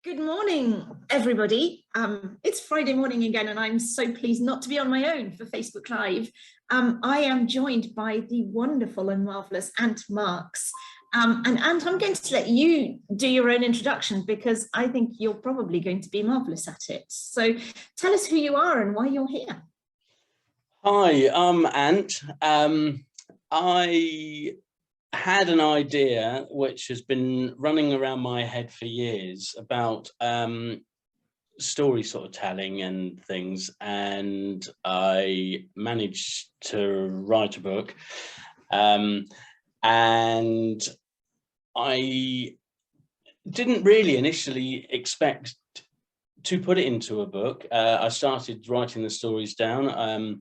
Good morning, everybody. It's Friday morning again, and I'm so pleased not to be on my own for Facebook Live. I am joined by the wonderful and marvellous Ant Marks. And Ant, I'm going to let you do your own introduction because I think you're probably going to be marvellous at it. So tell us who you are and why you're here. Hi, I'm Ant. I had an idea which has been running around my head for years about story sort of telling and things, and I managed to write a book, and I didn't really initially expect to put it into a book. I started writing the stories down.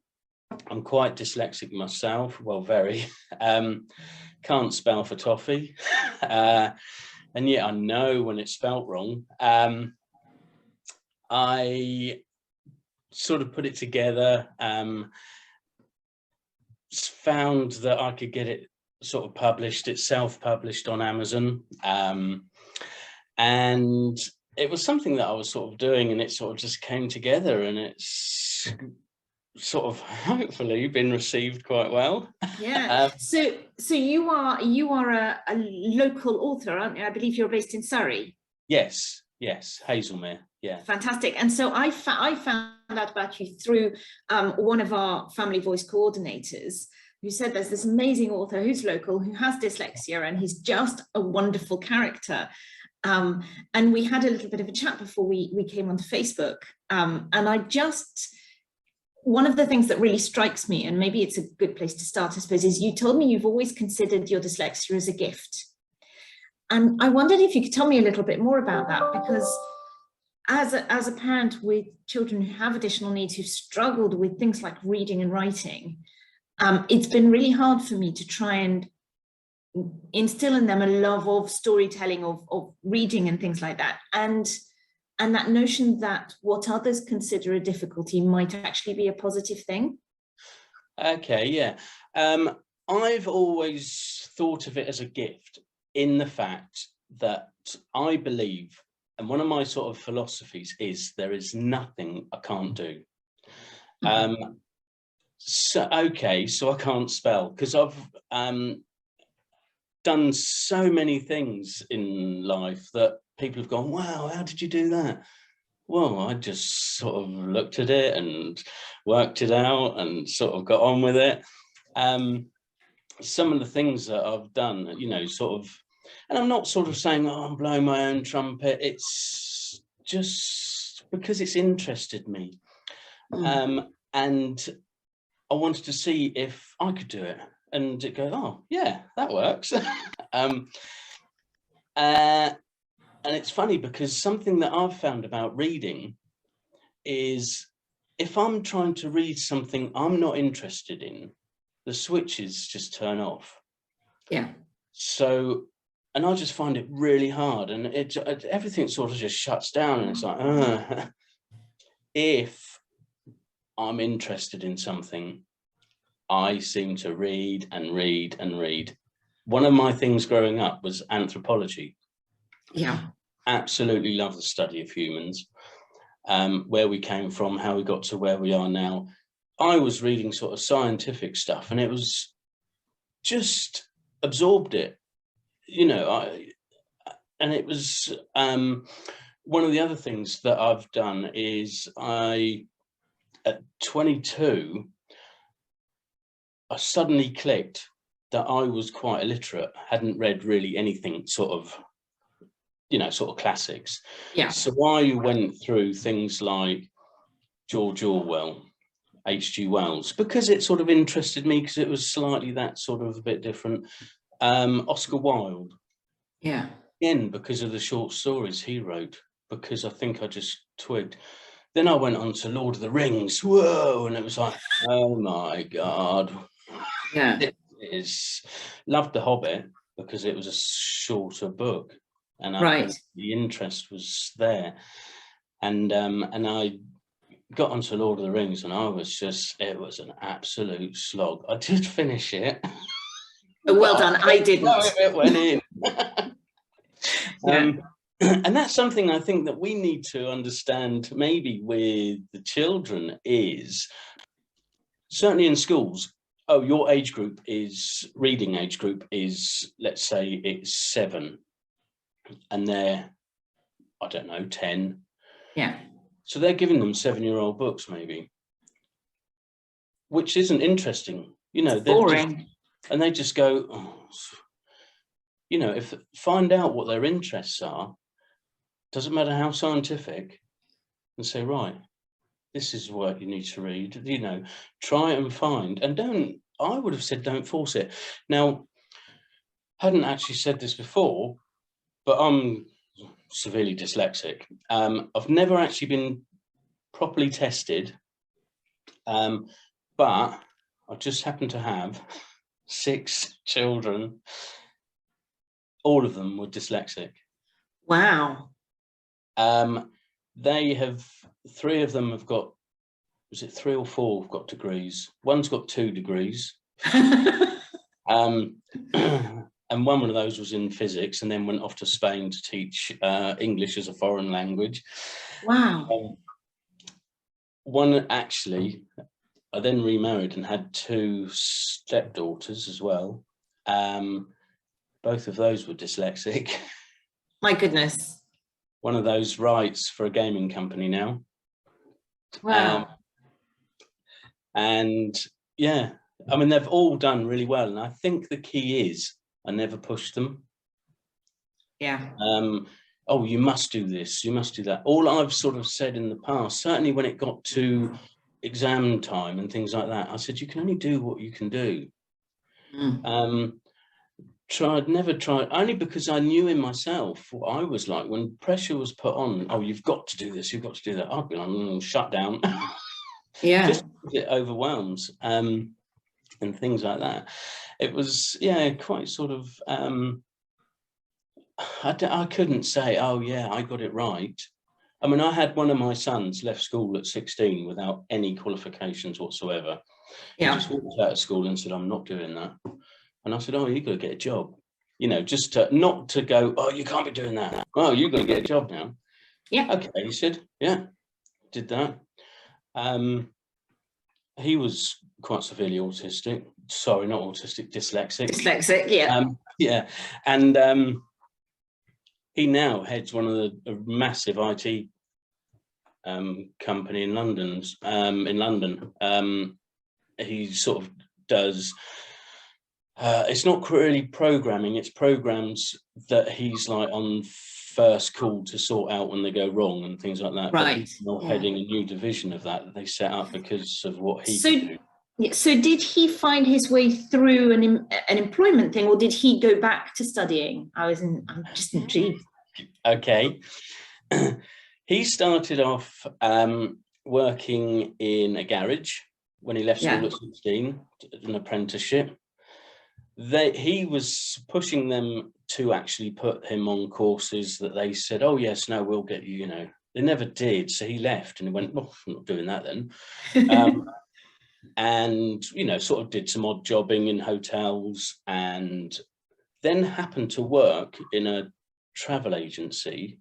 I'm quite dyslexic myself, well, very. Can't spell for toffee, and yet I know when it's spelt wrong. I sort of put it together, found that I could get it sort of published. It's self-published on Amazon, and it was something that I was sort of doing, and it sort of just came together, and it's sort of hopefully been received quite well. Yeah. So you are a local author, aren't you? I believe you're based in Surrey. Yes, Hazelmere. Yeah. Fantastic. And so I found out about you through one of our Family Voice coordinators, who said there's this amazing author who's local, who has dyslexia, and he's just a wonderful character. And we had a little bit of a chat before we came onto Facebook. And one of the things that really strikes me, and maybe it's a good place to start, I suppose, is you told me you've always considered your dyslexia as a gift. And I wondered if you could tell me a little bit more about that, because as a parent with children who have additional needs, who've struggled with things like reading and writing, it's been really hard for me to try and instill in them a love of storytelling, of reading and things like that. And that notion that what others consider a difficulty might actually be a positive thing. Okay, yeah. I've always thought of it as a gift, in the fact that I believe, and one of my sort of philosophies is, there is nothing I can't do. So I can't spell, because I've done so many things in life that people have gone, wow, how did you do that? Well, I just sort of looked at it and worked it out and sort of got on with it. Some of the things that I've done, sort of, and I'm not sort of saying, oh, I'm blowing my own trumpet. It's just because it's interested me. And I wanted to see if I could do it, and it go, oh yeah, that works. And it's funny, because something that I've found about reading is, if I'm trying to read something I'm not interested in, the switches just turn off. Yeah. So, and I just find it really hard, and everything sort of just shuts down, and it's like, if I'm interested in something, I seem to read and read and read. One of my things growing up was anthropology. Yeah. Absolutely love the study of humans, where we came from, how we got to where we are now. I was reading sort of scientific stuff, and it was just absorbed it, and it was one of the other things that I've done is, at 22, I suddenly clicked that I was quite illiterate, hadn't read really anything sort of classics. Yeah. So I went through things like George Orwell, H.G. Wells, because it sort of interested me, because it was slightly that sort of a bit different. Oscar Wilde. Yeah. Again, because of the short stories he wrote, because I think I just twigged. Then I went on to Lord of the Rings. Whoa, and it was like, oh my God. Yeah. It is. Loved The Hobbit because it was a shorter book, and the interest was there. And I got onto Lord of the Rings, and it was an absolute slog. I did finish it. Well done. I didn't. It went in. And that's something I think that we need to understand maybe with the children is, certainly in schools, oh, your age group is, reading age group is, let's say it's 7 and they're, I don't know, 10. Yeah. So they're giving them 7-year-old books maybe, which isn't interesting, you know, Boring. and they just go, oh, you know, if find out what their interests are, doesn't matter how scientific, and say, right, this is what you need to read, you know, try and find, and don't, I would have said don't force it. Now, I hadn't actually said this before, but I'm severely dyslexic. I've never actually been properly tested, but I just happen to have 6 children. All of them were dyslexic. Wow. They have, 3 of them have got, was it 3 or 4 have got degrees? One's got 2 degrees. And one of those was in physics, and then went off to Spain to teach English as a foreign language. Wow. One actually, I then remarried and had 2 stepdaughters as well. Both of those were dyslexic. My goodness. One of those writes for a gaming company now. Wow. And yeah, I mean, they've all done really well. And I think the key is, I never pushed them. Yeah. Oh, you must do this, you must do that. All I've sort of said in the past, certainly when it got to exam time and things like that, I said, you can only do what you can do. Never tried, only because I knew in myself what I was like when pressure was put on. Oh, you've got to do this, you've got to do that. I'd be like, shut down. Yeah. Just it overwhelms, and things like that. It was, yeah, quite sort of, I couldn't say, oh yeah, I got it right. I mean, I had one of my sons left school at 16 without any qualifications whatsoever. Yeah. He just walked out of school and said, I'm not doing that. And I said, oh, you got to get a job. You know, just to, not to go, oh, you can't be doing that. Oh, you're going to get a job now. Yeah. Okay, he said, yeah, did that. He was quite severely autistic. Sorry, not autistic, dyslexic. Dyslexic, yeah. Yeah, and he now heads one of a massive IT company in London. He sort of does. It's not really programming; it's programs that he's like on first call to sort out when they go wrong and things like that. Right. But he's not heading a new division of that they set up because of what he So, can do. yeah, so did he find his way through an employment thing, or did he go back to studying? I'm just intrigued. Okay. He started off working in a garage when he left school at 16, an apprenticeship. He was pushing them to actually put him on courses that they said, oh yes, no, we'll get you, you know. They never did, so he left and he went, oh, I'm not doing that then. And, you know, sort of did some odd jobbing in hotels, and then happened to work in a travel agency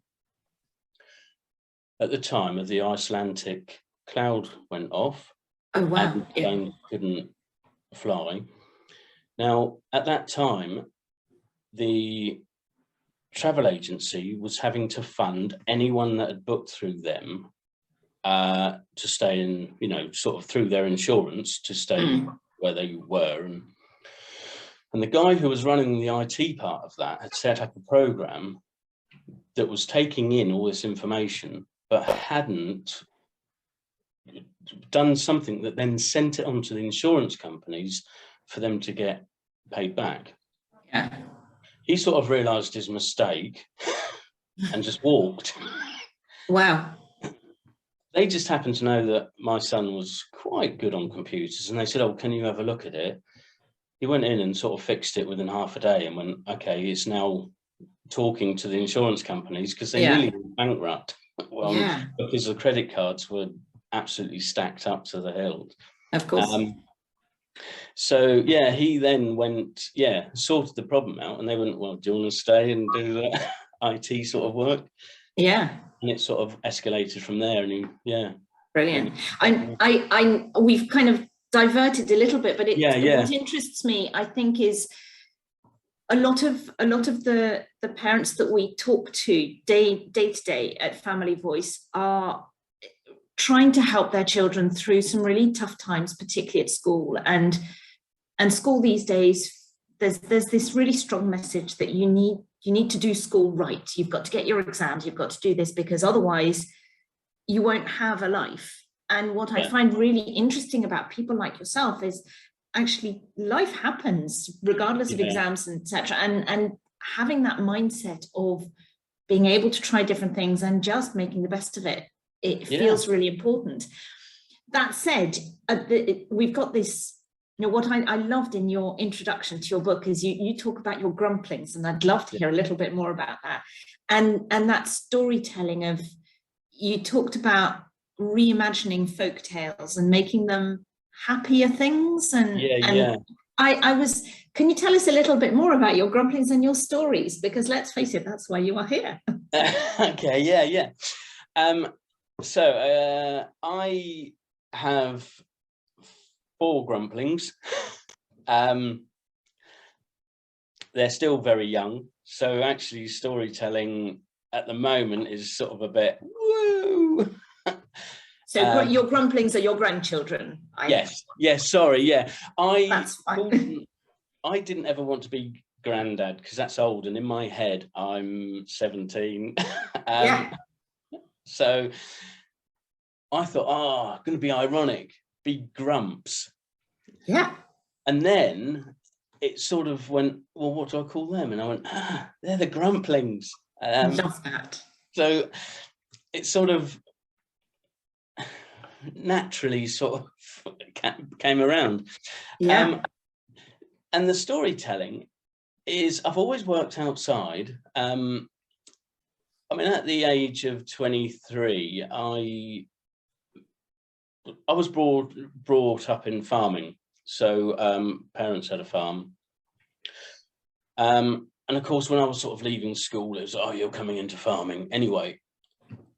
at the time of the Icelandic cloud went off. Oh, wow. And the plane couldn't fly. Now, at that time, the travel agency was having to fund anyone that had booked through them to stay in, you know, sort of through their insurance to stay where they were. And the guy who was running the IT part of that had set up a program that was taking in all this information, but hadn't done something that then sent it on to the insurance companies for them to get paid back. Yeah. He sort of realized his mistake and just walked. Wow. They just happened to know that my son was quite good on computers, and they said, oh, can you have a look at it? He went in and sort of fixed it within half a day and went, okay, it's now talking to the insurance companies because they nearly went bankrupt. Well, because the credit cards were absolutely stacked up to the hilt. Of course. So yeah, he then went, sorted the problem out, and they went, well, do you want to stay and do that? IT sort of work. Yeah. And it sort of escalated from there. And yeah. Brilliant. We've kind of diverted a little bit, but what interests me, I think, is a lot of the parents that we talk to day to day at Family Voice are trying to help their children through some really tough times, particularly at school. And school these days, there's this really strong message that you need to do school right. You've got to get your exams, you've got to do this, because otherwise you won't have a life. And what I find really interesting about people like yourself is actually life happens regardless of exams and etc. And having that mindset of being able to try different things and just making the best of it, it feels really important. That said, we've got this, what I loved in your introduction to your book is you talk about your grumplings, and I'd love to hear a little bit more about that. And that storytelling of, you talked about reimagining folk tales and making them happier things. And I was, can you tell us a little bit more about your grumplings and your stories? Because let's face it, that's why you are here. Okay, so I have 4 grumplings. They're still very young, so actually storytelling at the moment is sort of a bit woo. So your grumplings are your grandchildren? Yes, sorry, That's fine. I didn't ever want to be granddad because that's old, and in my head I'm 17. So I thought, I'm going to be ironic, be grumps. Yeah. And then it sort of went, well, what do I call them? And I went, they're the grumplings. Love that. So it sort of naturally sort of came around. And the storytelling is, I've always worked outside. I mean, at the age of 23, I was brought up in farming. So parents had a farm. And of course, when I was sort of leaving school, it was, you're coming into farming. Anyway,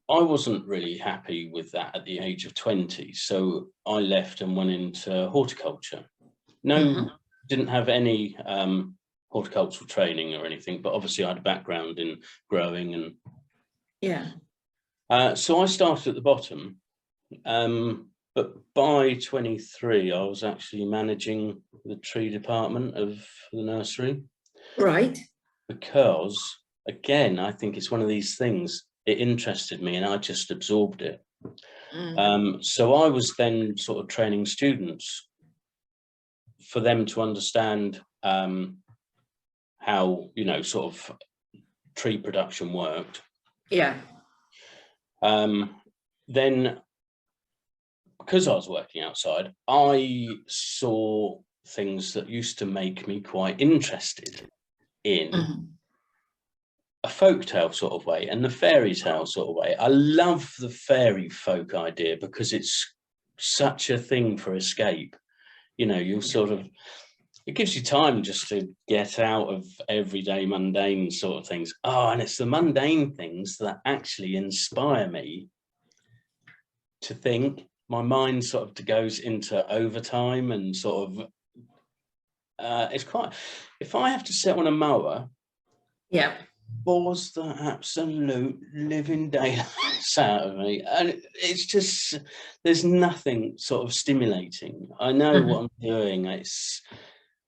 I wasn't really happy with that at the age of 20. So I left and went into horticulture. Didn't have any horticultural training or anything, but obviously I had a background in growing. And so I started at the bottom. But by 23, I was actually managing the tree department of the nursery. Right. Because, again, I think it's one of these things, it interested me and I just absorbed it. So I was then sort of training students for them to understand how, sort of tree production worked. Then, because I was working outside, I saw things that used to make me quite interested in a folktale sort of way and the fairy tale sort of way. I love the fairy folk idea because it's such a thing for escape. You'll sort of, it gives you time just to get out of everyday mundane sort of things. And it's the mundane things that actually inspire me to think. My mind sort of goes into overtime and sort of, it's quite, if I have to sit on a mower, bores the absolute living daylights out of me. And it's just, there's nothing sort of stimulating. I know what I'm doing.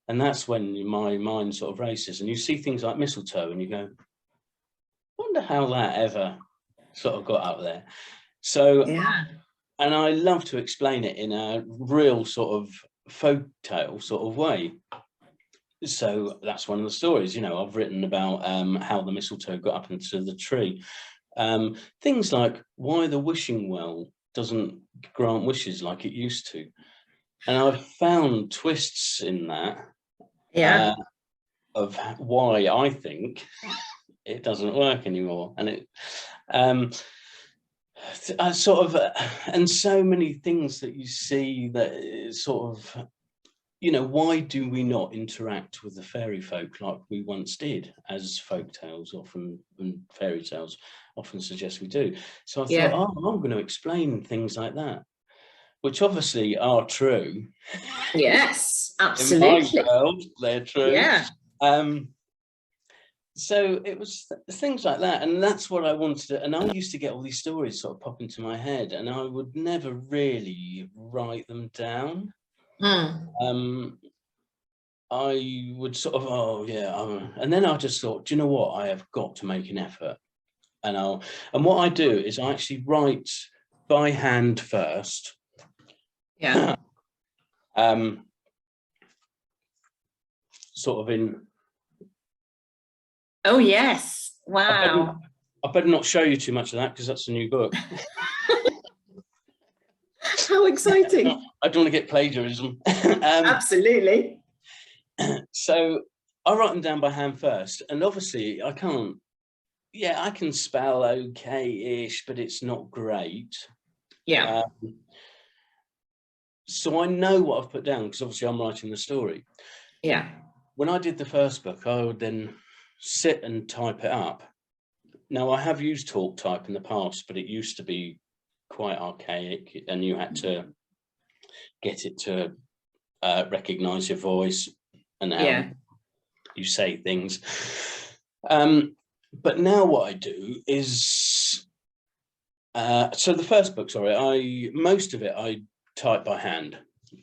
And that's when my mind sort of races and you see things like mistletoe and you go, wonder how that ever sort of got up there. So, and I love to explain it in a real sort of folk tale sort of way. So that's one of the stories, I've written about how the mistletoe got up into the tree. Things like why the wishing well doesn't grant wishes like it used to. And I've found twists in that of why I think it doesn't work anymore. And it sort of, and so many things that you see that sort of, you know, why do we not interact with the fairy folk like we once did, as folk tales often and fairy tales often suggest we do? So I thought, oh, I'm going to explain things like that, which obviously are true. Yes, In absolutely. my world, they're true. Yeah. So it was things like that, and that's what I wanted to, and I used to get all these stories sort of pop into my head, and I would never really write them down. I would sort of, oh yeah, and then I just thought, do you know what, I have got to make an effort, and what I do is I actually write by hand first. Yeah. Sort of in. Oh yes! Wow. I better not show you too much of that because that's a new book. How exciting! I don't want to get plagiarism. Absolutely. So I write them down by hand first, and obviously I can't. Yeah, I can spell okay-ish, but it's not great. Yeah. So I know what I've put down because obviously I'm writing the story. Yeah. When I did the first book, I would then sit and type it up. Now, I have used talk type in the past, but it used to be quite archaic, and you had to get it to recognise your voice and how you say things. But now what I do is, so the first book, sorry, most of it I type by hand.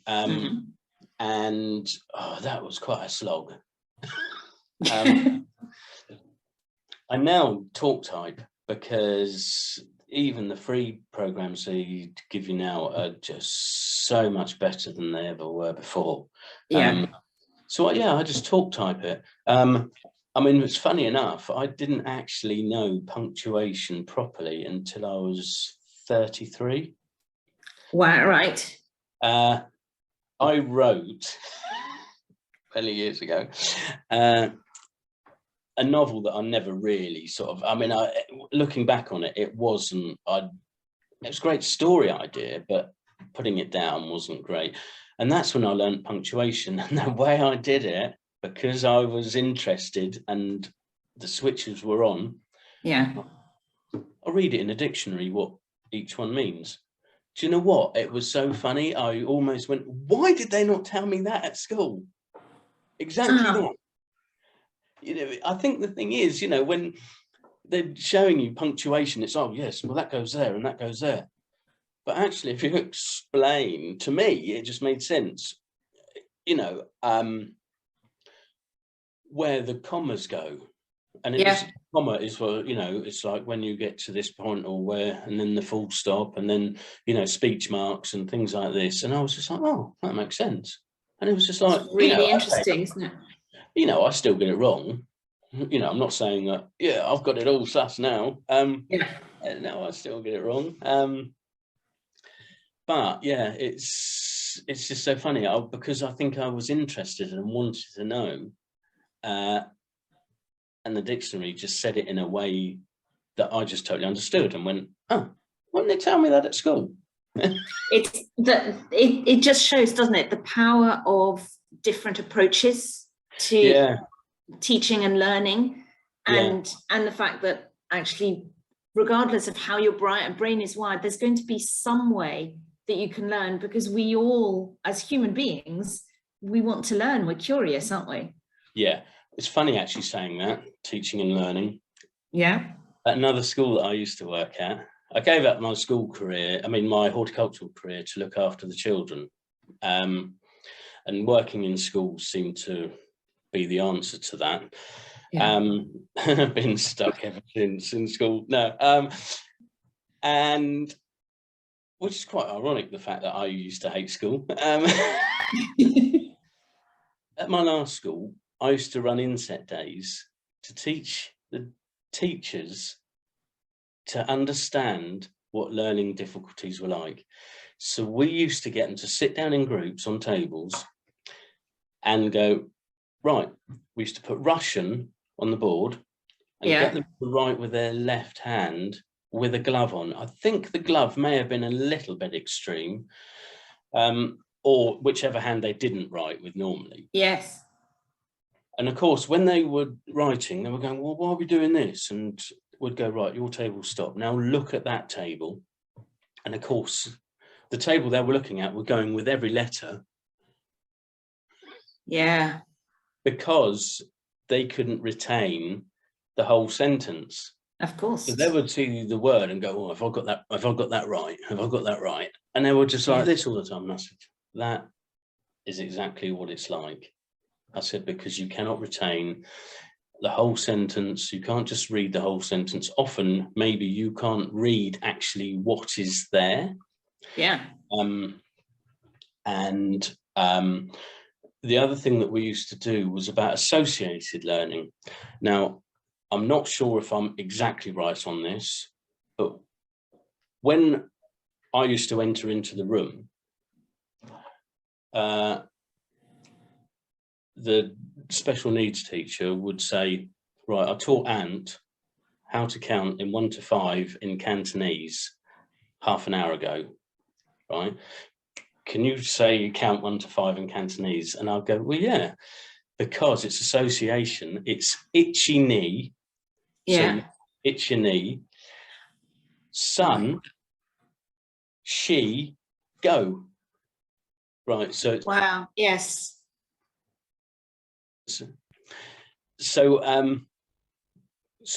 And that was quite a slog. I now talk type because even the free programs they give you now are just so much better than they ever were before. So yeah, I just talk type it. I mean, it's funny enough, I didn't actually know punctuation properly until I was 33. Wow, right. I wrote many years ago a novel that I never really sort of, I mean, looking back on it, it was a great story idea, but putting it down wasn't great. And that's when I learned punctuation, and the way I did it, because I was interested and the switches were on. Yeah. I'll read it in a dictionary what each one means. Do you know what? It was so funny. I almost went, why did they not tell me that at school? Exactly that. You know, I think the thing is, you know, when they're showing you punctuation, it's, oh, yes, well, that goes there and that goes there. But actually, if you explain, to me, it just made sense, you know, where the commas go. And it was, comma is for, you know, it's like when you get to this point or where, and then the full stop, and then, you know, speech marks and things like this. And I was just like, oh, that makes sense. And it was just like, it's really interesting, isn't it? You know, I still get it wrong. You know, I'm not saying that, yeah, I've got it all sus now. No, I still get it wrong. But yeah, it's just so funny because I think I was interested and wanted to know. And the dictionary just said it in a way that I just totally understood and went, oh, why didn't they tell me that at school? It just shows, doesn't it, the power of different approaches to teaching and learning, and the fact that actually, regardless of how your brain is wired, there's going to be some way that you can learn, because we all, as human beings, we want to learn. We're curious, aren't we? Yeah, it's funny actually saying that, teaching and learning. Yeah. At another school that I used to work at, I gave up my school career, I mean, my horticultural career, to look after the children. And working in schools seemed to be the answer to that. I've been stuck ever since in school. No. And which is quite ironic, the fact that I used to hate school. At my last school, I used to run inset days to teach the teachers to understand what learning difficulties were like. So we used to get them to sit down in groups on tables and go, right, we used to put Russian on the board and get them to write with their left hand with a glove on. I think the glove may have been a little bit extreme. or whichever hand they didn't write with normally. Yes. And of course, when they were writing, they were going, well, why are we doing this? And would go, right, your table stop. Now look at that table. And of course, the table they were looking at were going with every letter. Yeah. Because they couldn't retain the whole sentence. Of course. So they would see the word and go, oh, have I got that right? Have I got that right? And they were just like this all the time. And I said, that is exactly what it's like. I said, because you cannot retain the whole sentence. You can't just read the whole sentence. Often, maybe you can't read actually what is there. Yeah. The other thing that we used to do was about associated learning. Now, I'm not sure if I'm exactly right on this, but when I used to enter into the room, the special needs teacher would say, right, I taught Ant how to count in 1 to 5 in Cantonese half an hour ago, right? Can you say count 1 to 5 in Cantonese? And I'll go, well, yeah, because it's association. It's itchy knee. Yeah. So itchy knee. Son, she, go. Right. So wow. Yes. So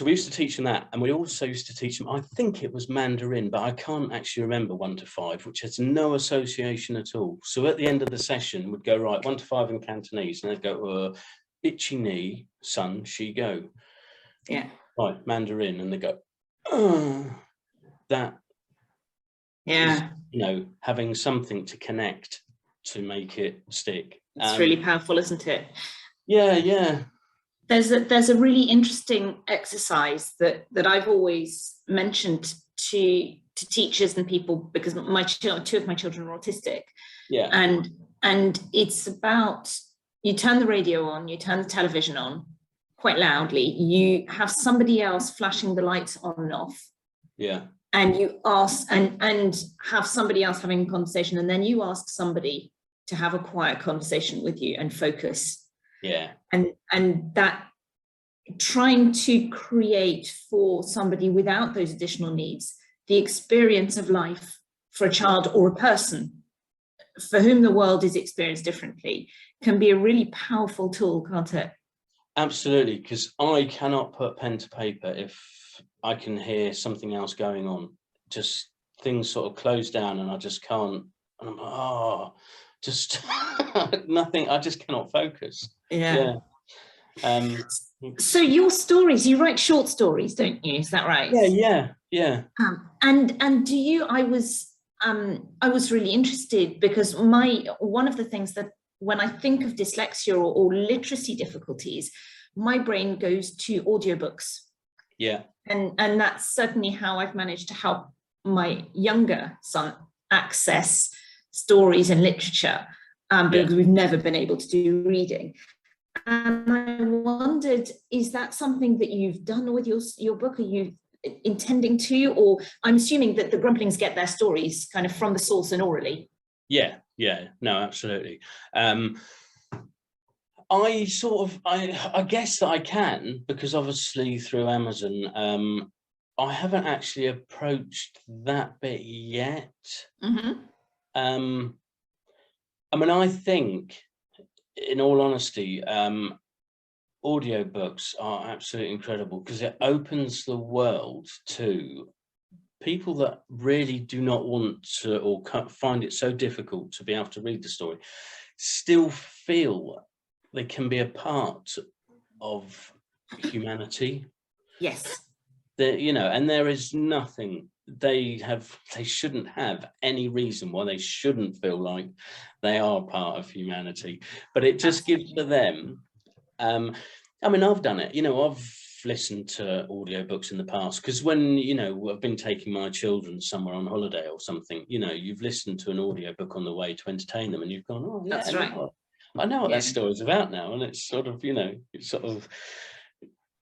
we used to teach them that, and we also used to teach them, I think it was Mandarin, but I can't actually remember 1 to 5, which has no association at all. So at the end of the session, we'd go, right, 1 to 5 in Cantonese, and they'd go, itchy knee, son, she, go. Yeah. Right, Mandarin, and they go, oh, that. Yeah. Is, having something to connect to make it stick. It's really powerful, isn't it? Yeah, yeah. There's a really interesting exercise that I've always mentioned to teachers and people, because two of my children are autistic. Yeah. And it's about, you turn the radio on, you turn the television on quite loudly, you have somebody else flashing the lights on and off. Yeah. And you ask and have somebody else having a conversation, and then you ask somebody to have a quiet conversation with you and focus. Yeah. And that, trying to create for somebody without those additional needs the experience of life for a child or a person for whom the world is experienced differently, can be a really powerful tool, can't it? Absolutely, because I cannot put pen to paper if I can hear something else going on. Just things sort of close down and I just can't, and I'm like, just nothing, I just cannot focus. Yeah. So your stories, you write short stories, don't you? Is that right? Yeah. And do you? I was really interested, because one of the things that when I think of dyslexia or literacy difficulties, my brain goes to audiobooks. Yeah. And that's certainly how I've managed to help my younger son access stories and literature, because we've never been able to do reading. And I wondered, is that something that you've done with your book? Are you intending to, or I'm assuming that the Grumplings get their stories kind of from the source and orally? Yeah, no, absolutely. I guess that I can, because obviously through Amazon, I haven't actually approached that bit yet. Mm-hmm. I mean, I think, in all honesty, audiobooks are absolutely incredible, because it opens the world to people that really do not want to, or find it so difficult to be able to read the story, still feel they can be a part of humanity. Yes. And there is nothing, they shouldn't have any reason why they shouldn't feel like they are part of humanity, but it just gives to them. I mean, I've done it, I've listened to audiobooks in the past, because when, I've been taking my children somewhere on holiday or something, you've listened to an audiobook on the way to entertain them, and you've gone, oh, yeah, that's right. I know what that story's about now. And it's sort of,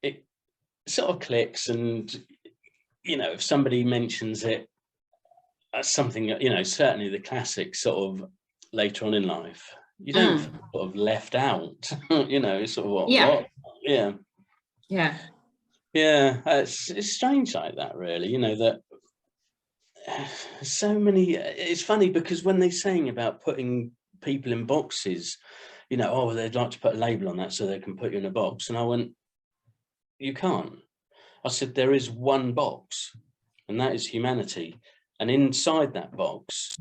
it sort of clicks, and, if somebody mentions it as something, certainly the classic sort of later on in life, you don't feel sort of left out. You know, it's sort of what? Yeah. Yeah. Yeah, it's strange like that, really. You know, that so many. It's funny because when they're saying about putting people in boxes, you know, oh, they'd like to put a label on that so they can put you in a box, and I went, you can't. I said there is one box, and that is humanity, and inside that box,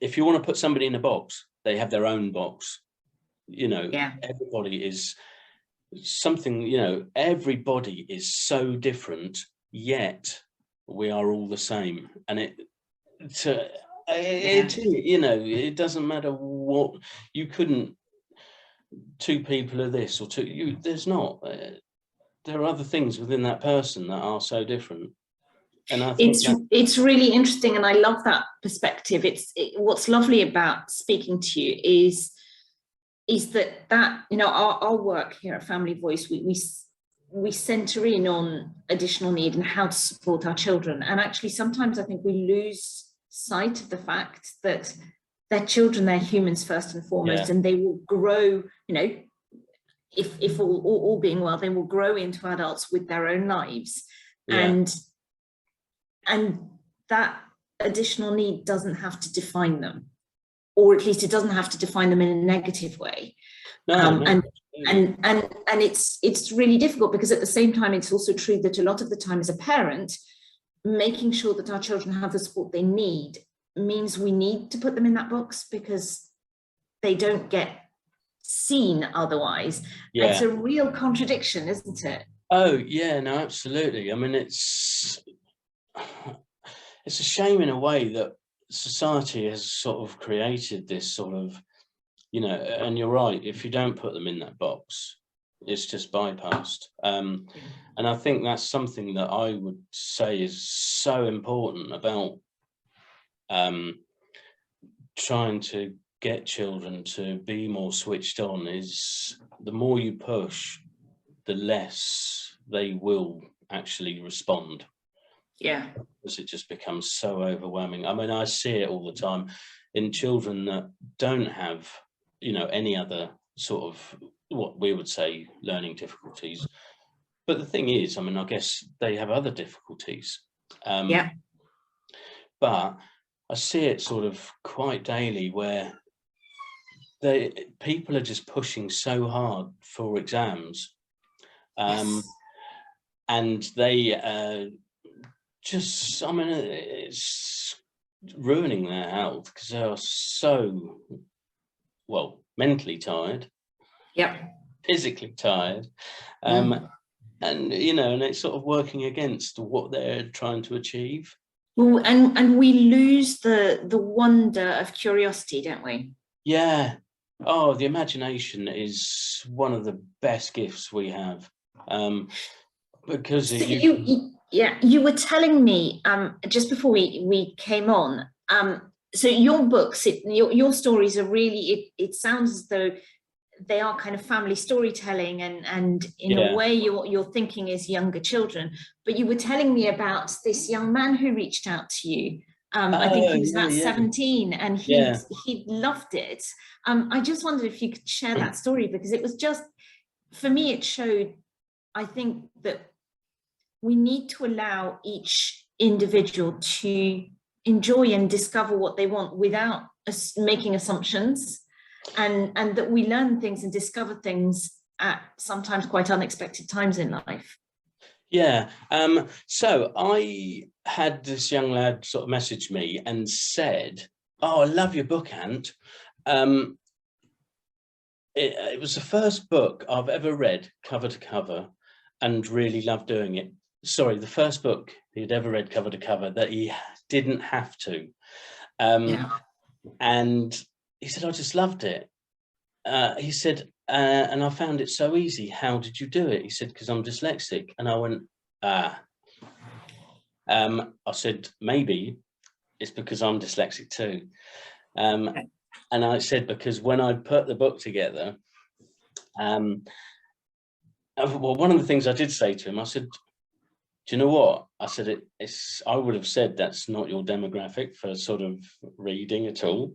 if you want to put somebody in a box, they have their own box. You know, everybody is something, you know, everybody is so different, yet we are all the same. And you know, it doesn't matter what, you couldn't, two people are this or two, there's not, there are other things within that person that are so different. And I think it's really interesting, and I love that perspective. What's lovely about speaking to you is that you know, our work here at Family Voice, we center in on additional need and how to support our children. And actually sometimes I think we lose sight of the fact that they're children, they're humans first and foremost, and they will grow, you know, if all being well, they will grow into adults with their own lives. And that additional need doesn't have to define them, or at least it doesn't have to define them in a negative way. And it's really difficult, because at the same time, it's also true that a lot of the time as a parent, making sure that our children have the support they need means we need to put them in that box because they don't get seen otherwise. It's a real contradiction, isn't it? Oh yeah, no, absolutely. I mean, it's a shame in a way that society has sort of created this sort of, you know, and you're right, if you don't put them in that box, it's just bypassed. And I think that's something that I would say is so important about trying to get children to be more switched on, is the more you push, the less they will actually respond. Because it just becomes so overwhelming. I mean, I see it all the time in children that don't have, you know, any other sort of what we would say learning difficulties. But the thing is, I mean, I guess they have other difficulties. But I see it sort of quite daily where people are just pushing so hard for exams. And they just, I mean, it's ruining their health because they are so, well, mentally tired, physically tired, and you know, and it's sort of working against what they're trying to achieve. Well, and we lose the wonder of curiosity, don't we? Yeah. Oh, the imagination is one of the best gifts we have. Because so you were telling me just before we came on, so your books, your stories are really, it sounds as though they are kind of family storytelling, and in a way your thinking is younger children. But you were telling me about this young man who reached out to you. I think he was about 17, and he loved it. I just wondered if you could share that story, because it was just, for me, it showed, I think, that we need to allow each individual to enjoy and discover what they want without making assumptions, and that we learn things and discover things at sometimes quite unexpected times in life. So I had this young lad sort of message me and said, oh, I love your book, Ant. It was the first book I've ever read cover to cover and really loved doing it. Sorry, the first book he'd ever read cover to cover that he didn't have to. And he said, I just loved it. He said, and I found it so easy. How did you do it? He said, because I'm dyslexic. And I went, I said, maybe it's because I'm dyslexic too. And I said, because when I put the book together, well, one of the things I did say to him, I said, do you know what? I said, I would have said that's not your demographic for sort of reading at all.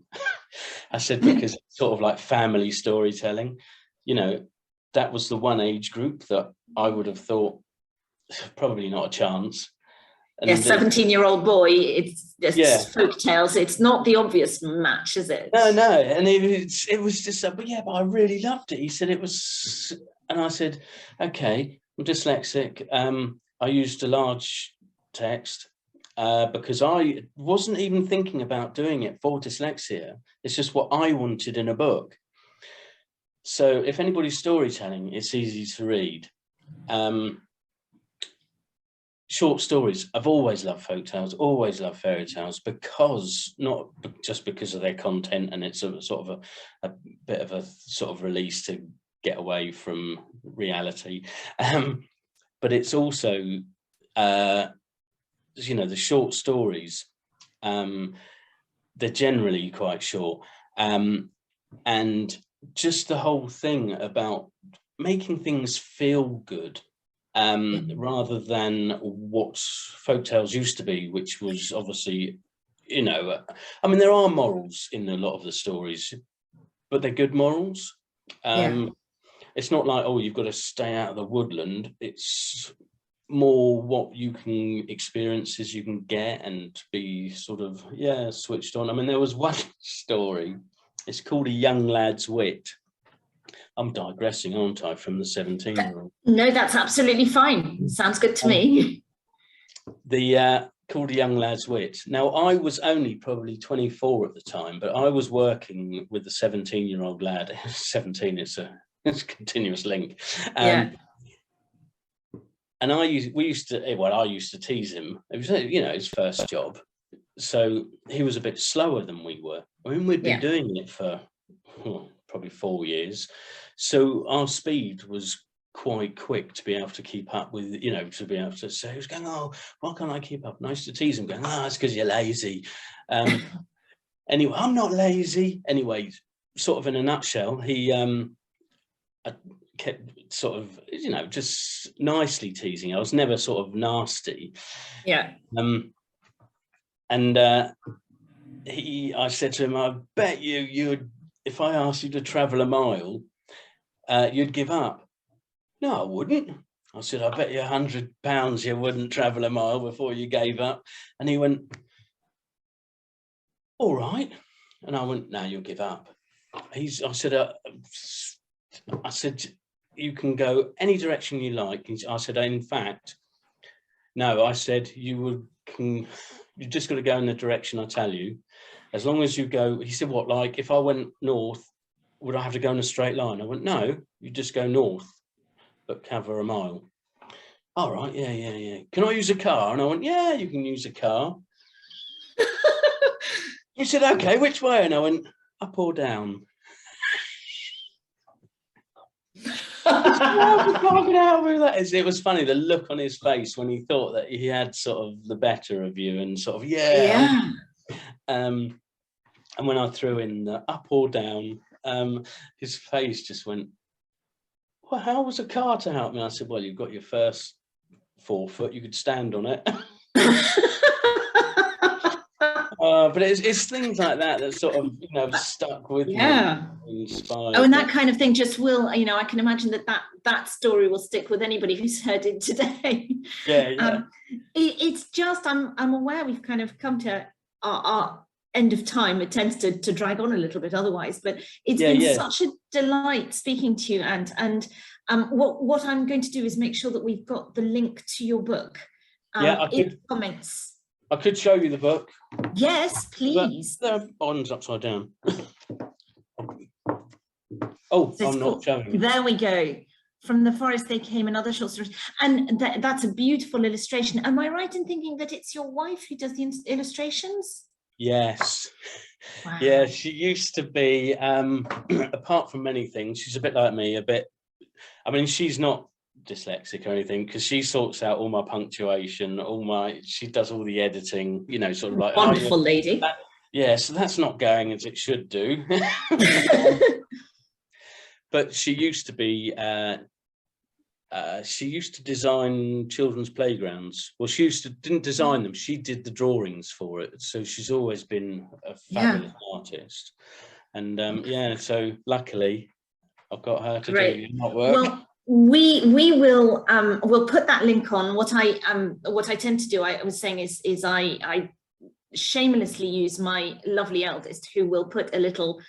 I said, because it's sort of like family storytelling, you know, that was the one age group that I would have thought probably not a chance. And yeah, 17-year-old boy, it's just yeah, folk tales. It's not the obvious match, is it? no, and it was just, but yeah, but I really loved it. He said it was, and I said, okay, I'm dyslexic. I used a large text because I wasn't even thinking about doing it for dyslexia. It's just what I wanted in a book. So if anybody's storytelling, it's easy to read. Short stories. I've always loved folk tales, always loved fairy tales, because not just because of their content, and it's a sort of a bit of a sort of release to get away from reality, but it's also you know, the short stories, they're generally quite short, and just the whole thing about making things feel good. Rather than what folktales used to be, which was obviously, you know, I mean, there are morals in a lot of the stories, but they're good morals. It's not like, oh, you've got to stay out of the woodland. It's more what you can experiences you can get and be sort of, yeah, switched on. I mean, there was one story, it's called A Young Lad's Wit. I'm digressing, aren't I, from the 17-year-old? No, that's absolutely fine. Sounds good to me. Called A Young Lad's Wit. Now, I was only probably 24 at the time, but I was working with a 17-year-old lad. 17, it's a continuous link. Yeah. And I used to tease him. It was, you know, his first job. So he was a bit slower than we were. I mean, we'd been doing it for probably 4 years. So our speed was quite quick to be able to keep up with, you know, to be able to say, he was going, oh, why can't I keep up? And I used to tease him, going, oh, it's because you're lazy. Anyway, I'm not lazy. Anyway, sort of in a nutshell, he I kept sort of, you know, just nicely teasing. I was never sort of nasty. Yeah. I said to him, I bet you'd, if I asked you to travel a mile, you'd give up. No, I wouldn't. I said, I bet you £100 you wouldn't travel a mile before you gave up. And he went, all right. And I went, no, you'll give up. I said, you can go any direction you like. I said, in fact, no, I said, you just got to go in the direction I tell you. As long as you go, he said, what, like if I went north, would I have to go in a straight line? I went, no, you just go north, but cover a mile. All right, yeah. Can I use a car? And I went, yeah, you can use a car. He said, okay, which way? And I went, up or down? It was funny, the look on his face when he thought that he had sort of the better of you, and sort of, yeah. And when I threw in the up or down, his face just went, well, how was a car to help me? I said, well, you've got your first 4 foot, you could stand on it. But it's things like that that sort of, you know, stuck with me. Inspired. Oh, and that kind of thing just will, you know, I can imagine that story will stick with anybody who's heard it today. It's just, I'm aware we've kind of come to our end of time. It tends to drag on a little bit otherwise, but it's been such a delight speaking to you. And what I'm going to do is make sure that we've got the link to your book in comments. I could show you the book. Yes, please. The bond's upside down. Oh, so I'm not showing you. There we go. From the forest they came, and other short stories. And that's a beautiful illustration. Am I right in thinking that it's your wife who does the illustrations? Yes. Wow. Yeah, she used to be, apart from many things, she's a bit like me, I mean, she's not dyslexic or anything, because she sorts out all my punctuation, she does all the editing, you know, sort of like wonderful lady. So that's not going as it should do. But she used to be she used to design children's playgrounds. Well, she didn't design them, she did the drawings for it. So she's always been a fabulous artist. And yeah, so luckily I've got her to do the artwork. Well, we will we'll put that link on. What I tend to do, I was saying, is I shamelessly use my lovely eldest, who will put a little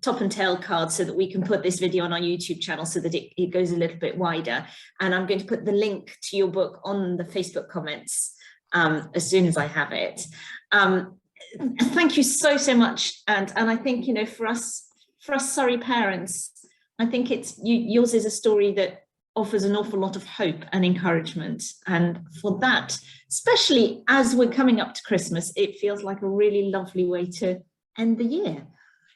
top and tail card so that we can put this video on our YouTube channel so that it goes a little bit wider. And I'm going to put the link to your book on the Facebook comments as soon as I have it. Thank you so much. And I think, you know, for us Surrey parents, I think yours is a story that offers an awful lot of hope and encouragement. And for that, especially as we're coming up to Christmas, it feels like a really lovely way to end the year.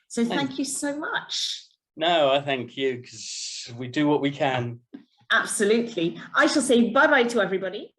So thank you so much. No, I thank you, because we do what we can. Absolutely. I shall say bye-bye to everybody.